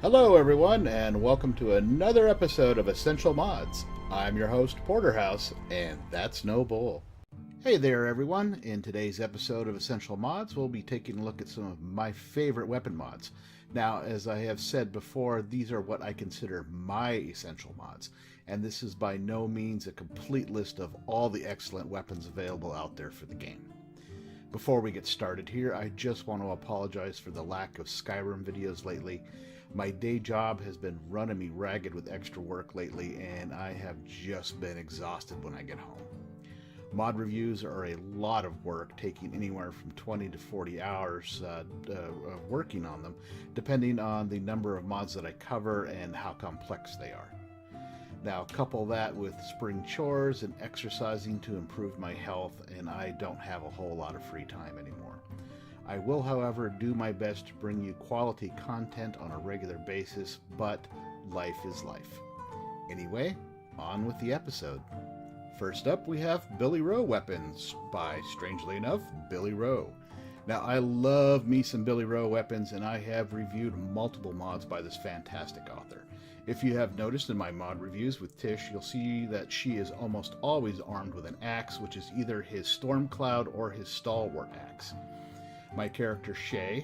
Hello everyone, and welcome to another episode of Essential Mods. I'm your host, Porterhause, and that's no bull. Hey there everyone, in today's episode of Essential Mods, we'll be taking a look at some of my favorite weapon mods. Now, as I have said before, these are what I consider my essential mods, and this is by no means a complete list of all the excellent weapons available out there for the game. Before we get started here, I just want to apologize for the lack of Skyrim videos lately. My day job has been running me ragged with extra work lately, and I have just been exhausted when I get home. Mod reviews are a lot of work, taking anywhere from 20 to 40 hours working on them, depending on the number of mods that I cover and how complex they are. Now, couple that with spring chores and exercising to improve my health, and I don't have a whole lot of free time anymore. I will, however, do my best to bring you quality content on a regular basis, but life is life. Anyway, on with the episode. First up, we have Billyro Weapons by, strangely enough, Billyro. Now, I love me some Billyro Weapons, and I have reviewed multiple mods by this fantastic author. If you have noticed in my mod reviews with Tish, you'll see that she is almost always armed with an axe, which is either his Stormcloud or his Stalwart axe. My character Shay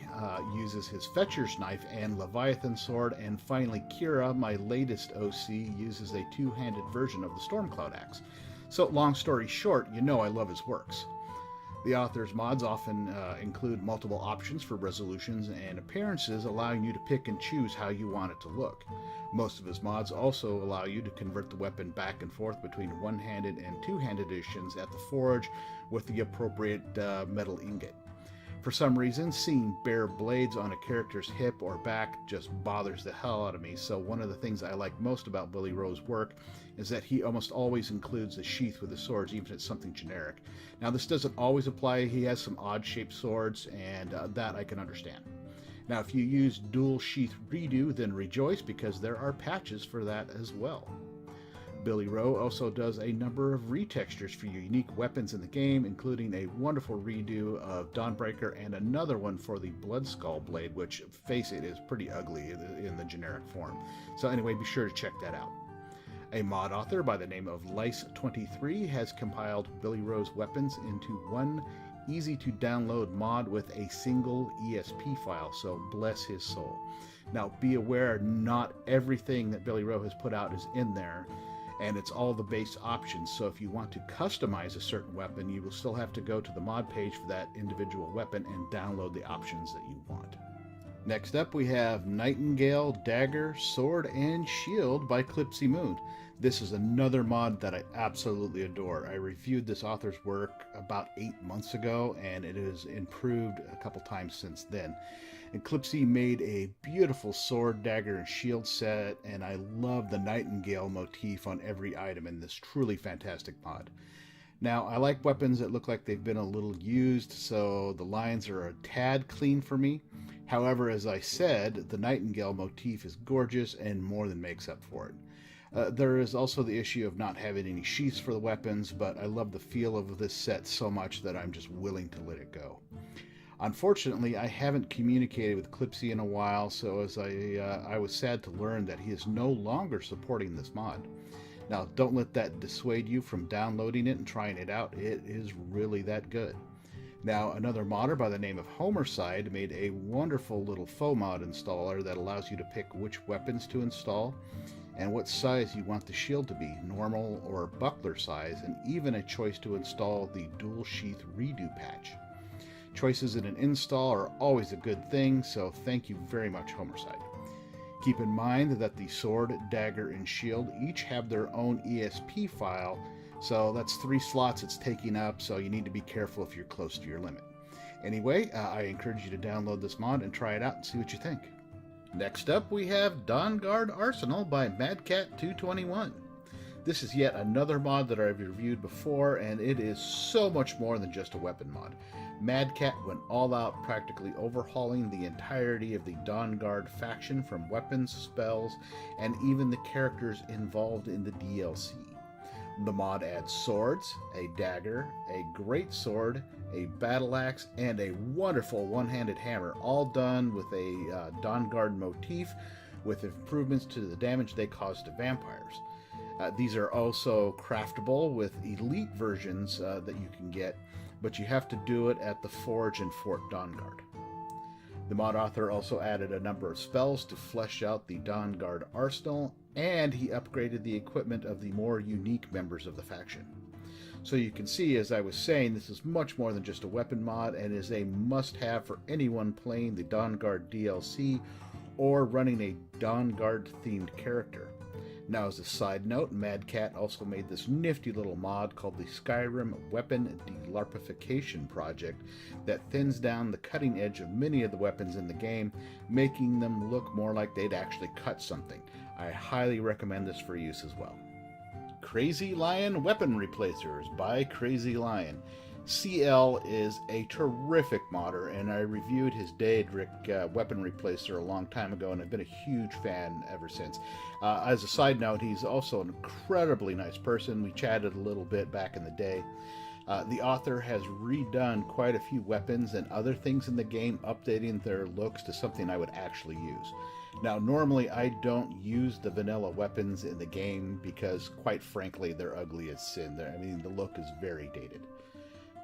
uses his Fetcher's knife and Leviathan sword, and finally Kira, my latest OC, uses a two-handed version of the Stormcloud axe. So long story short, you know I love his works. The author's mods often include multiple options for resolutions and appearances, allowing you to pick and choose how you want it to look. Most of his mods also allow you to convert the weapon back and forth between one-handed and two-handed editions at the forge with the appropriate metal ingot. For some reason, seeing bare blades on a character's hip or back just bothers the hell out of me, so one of the things I like most about Billyro's work is that he almost always includes a sheath with the swords, even if it's something generic. Now, this doesn't always apply. He has some odd-shaped swords, and that I can understand. Now, if you use dual sheath redo, then rejoice, because there are patches for that as well. Billyro also does a number of retextures for unique weapons in the game, including a wonderful redo of Dawnbreaker and another one for the Bloodskull blade, which, face it, is pretty ugly in the generic form. So anyway, be sure to check that out. A mod author by the name of Lice23 has compiled Billyro's weapons into one easy-to-download mod with a single ESP file, so bless his soul. Now, be aware, not everything that Billyro has put out is in there, and it's all the base options, so if you want to customize a certain weapon, you will still have to go to the mod page for that individual weapon and download the options that you want. Next up, we have Nightingale, Dagger, Sword, and Shield by ClipsyMoon. This is another mod that I absolutely adore. I reviewed this author's work about 8 months ago, and it has improved a couple times since then. And Clipsy made a beautiful sword, dagger, and shield set, and I love the Nightingale motif on every item in this truly fantastic mod. Now, I like weapons that look like they've been a little used, so the lines are a tad clean for me. However, as I said, the Nightingale motif is gorgeous and more than makes up for it. There is also the issue of not having any sheaths for the weapons, but I love the feel of this set so much that I'm just willing to let it go. Unfortunately, I haven't communicated with Clipsy in a while, so as I was sad to learn that he is no longer supporting this mod. Now, don't let that dissuade you from downloading it and trying it out. It is really that good. Now, another modder by the name of Homerside made a wonderful little faux mod installer that allows you to pick which weapons to install and what size you want the shield to be, normal or buckler size, and even a choice to install the dual sheath redo patch. Choices in an install are always a good thing, so thank you very much, Homerside. Keep in mind that the sword, dagger, and shield each have their own ESP file, so that's 3 slots it's taking up, so you need to be careful if you're close to your limit. Anyway, I encourage you to download this mod and try it out and see what you think. Next up, we have Dawnguard Arsenal by MadCat221. This is yet another mod that I've reviewed before, and it is so much more than just a weapon mod. MadCat went all out, practically overhauling the entirety of the Dawnguard faction, from weapons, spells, and even the characters involved in the DLC. The mod adds swords, a dagger, a great sword, a battle axe, and a wonderful one-handed hammer, all done with a Dawnguard motif with improvements to the damage they cause to vampires. These are also craftable with elite versions that you can get, but you have to do it at the Forge in Fort Dawnguard. The mod author also added a number of spells to flesh out the Dawnguard arsenal, and he upgraded the equipment of the more unique members of the faction. So you can see, as I was saying, this is much more than just a weapon mod and is a must-have for anyone playing the Dawnguard DLC or running a Dawnguard-themed character. Now, as a side note, Mad Cat also made this nifty little mod called the Skyrim Weapon Delarpification Project that thins down the cutting edge of many of the weapons in the game, making them look more like they'd actually cut something. I highly recommend this for use as well. Crazy Lion Weapon Replacers by Crazy Lion. CL is a terrific modder, and I reviewed his Daedric weapon replacer a long time ago, and I've been a huge fan ever since. As a side note, he's also an incredibly nice person. We chatted a little bit back in the day. The author has redone quite a few weapons and other things in the game, updating their looks to something I would actually use. Now, normally I don't use the vanilla weapons in the game because, quite frankly, they're ugly as sin. I mean, the look is very dated.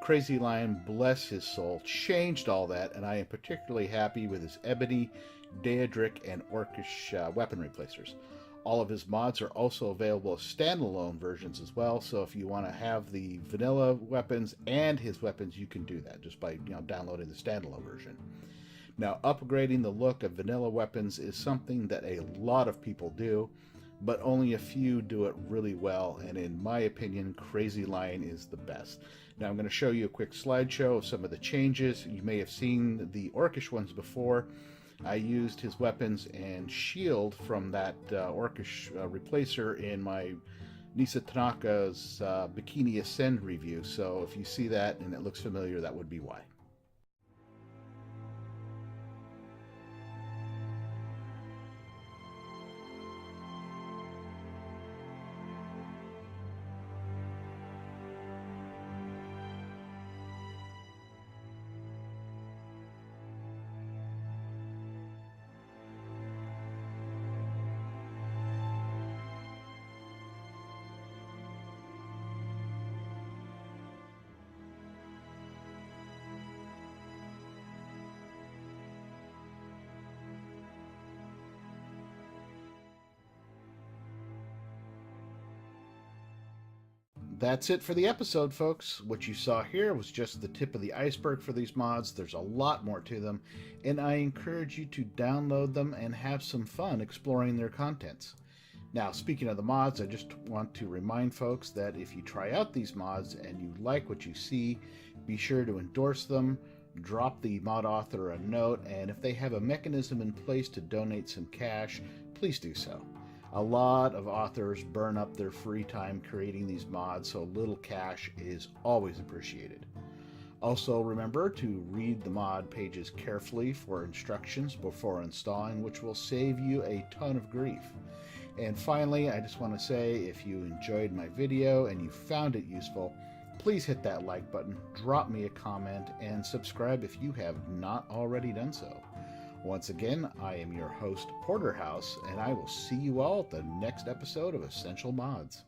Crazy Lion, bless his soul, changed all that, and I am particularly happy with his Ebony, Daedric, and Orcish weapon replacers. All of his mods are also available as standalone versions as well, so if you want to have the vanilla weapons and his weapons, you can do that just by downloading the standalone version. Now, upgrading the look of vanilla weapons is something that a lot of people do, but only a few do it really well, and in my opinion, Crazy Lion is the best. Now I'm going to show you a quick slideshow of some of the changes. You may have seen the Orcish ones before. I used his weapons and shield from that Orcish replacer in my Nisa Tanaka's Bikini Ascend review, so if you see that and it looks familiar, that would be why. That's it for the episode, folks. What you saw here was just the tip of the iceberg for these mods. There's a lot more to them, and I encourage you to download them and have some fun exploring their contents. Now, speaking of the mods, I just want to remind folks that if you try out these mods and you like what you see, be sure to endorse them, drop the mod author a note, and if they have a mechanism in place to donate some cash, please do so. A lot of authors burn up their free time creating these mods, so little cash is always appreciated. Also, remember to read the mod pages carefully for instructions before installing, which will save you a ton of grief. And finally, I just want to say, if you enjoyed my video and you found it useful, please hit that like button, drop me a comment, and subscribe if you have not already done so. Once again, I am your host, Porterhouse, and I will see you all at the next episode of Essential Mods.